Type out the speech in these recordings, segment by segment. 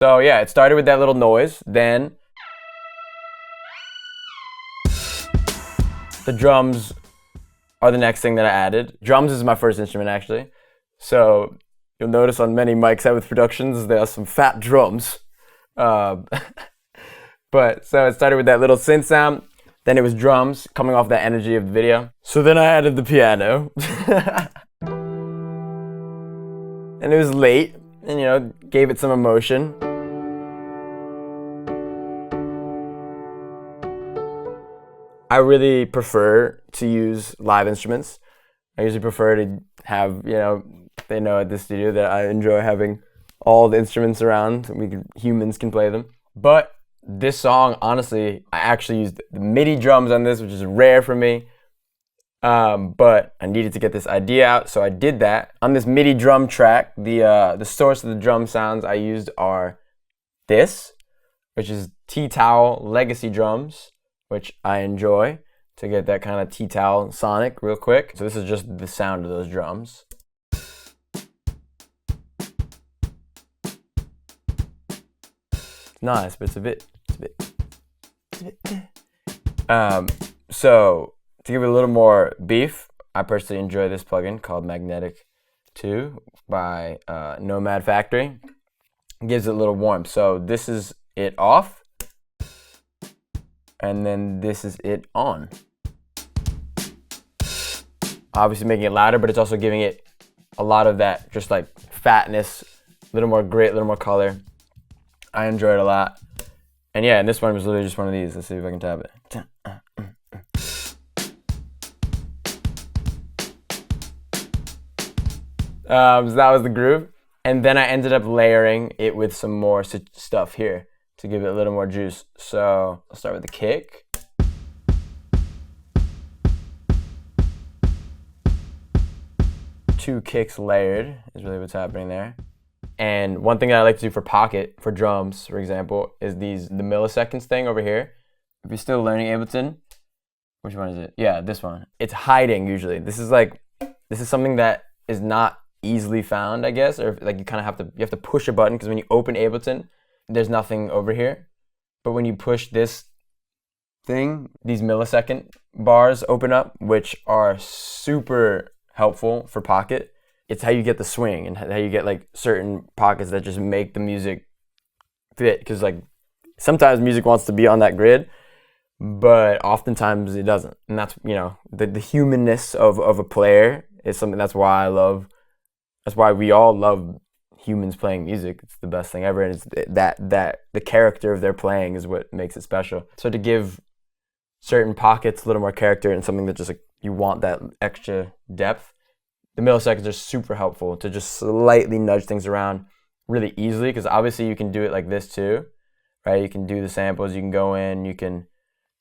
So yeah, it started with that little noise, then the drums are the next thing that I added. Drums is my first instrument actually. So you'll notice on many Mike Sabath productions, there are some fat drums. But so it started with that little synth sound, then it was drums coming off that energy of the video. So then I added the piano. And it was late, and you know, gave it some emotion. I really prefer to use live instruments. I usually prefer to have, you know, they know at the studio that I enjoy having all the instruments around. Humans can play them. But this song, honestly, I actually used the MIDI drums on this, which is rare for me. But I needed to get this idea out, so I did that. On this MIDI drum track, the source of the drum sounds I used are this, which is Tea Towel Legacy drums, which I enjoy to get that kind of tea towel sonic real quick. So this is just the sound of those drums. It's nice, but it's a bit. So to give it a little more beef, I personally enjoy this plugin called Magnetic 2 by Nomad Factory. It gives it a little warmth. So this is it off, and then this is it on. Obviously making it louder, but it's also giving it a lot of that just like fatness, a little more grit, a little more color. I enjoy it a lot. And yeah, and this one was literally just one of these. Let's see if I can tap it. So that was the groove. And then I ended up layering it with some more stuff here to give it a little more juice. So I'll start with the kick. Two kicks layered is really what's happening there. And one thing that I like to do for pocket, for drums, for example, is the milliseconds thing over here. If you're still learning Ableton, which one is it? Yeah, this one. It's hiding usually. This is something that is not easily found, I guess, or like you kind of have to push a button, because when you open Ableton, there's nothing over here. But when you push this thing, these millisecond bars open up, which are super helpful for pocket. It's how you get the swing and how you get like certain pockets that just make the music fit, because like sometimes music wants to be on that grid, but oftentimes it doesn't. And that's, you know, the humanness of a player is something that's why we all love humans playing music. It's the best thing ever, and it's that the character of their playing is what makes it special. So to give certain pockets a little more character and something that just like you want that extra depth, the milliseconds are super helpful to just slightly nudge things around really easily, because obviously you can do it like this too, right? You can do the samples, you can go in, you can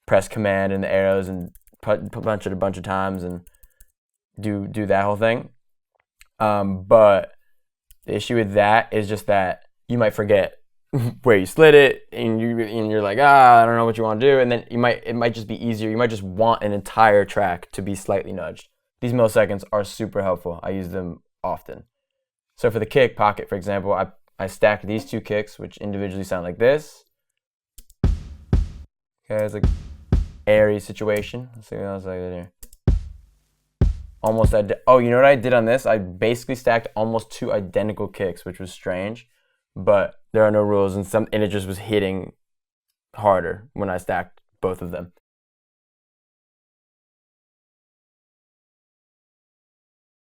press command and the arrows and punch it a bunch of times and do that whole thing. But the issue with that is just that you might forget where you slid it, and you're like, I don't know what you want to do, and then it might just be easier. You might just want an entire track to be slightly nudged. These milliseconds are super helpful. I use them often. So for the kick pocket, for example, I stacked these two kicks, which individually sound like this. Okay, it's like airy situation. Let's see what else I did here. Oh, you know what I did on this? I basically stacked almost two identical kicks, which was strange, but there are no rules, and it just was hitting harder when I stacked both of them.